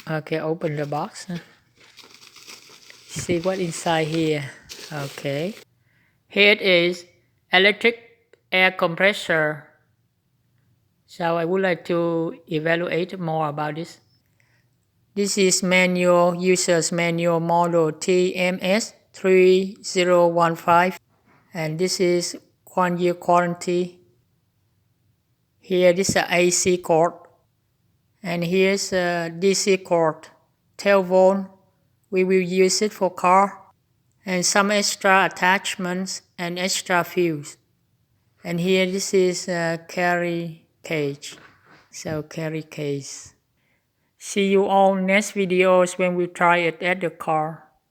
Okay, open the box. See what inside here. Okay. Here it is, electric air compressor. So I would like to evaluate more about this. This is manual, user's manual model TMS 3015. And this is 1 year warranty. Here this is a AC cord. And here's a DC cord, 12 volt. We will use it for car. And some extra attachments and extra fuse. And here this is a carry cage. So carry case. See you all next videos when we try it at the car.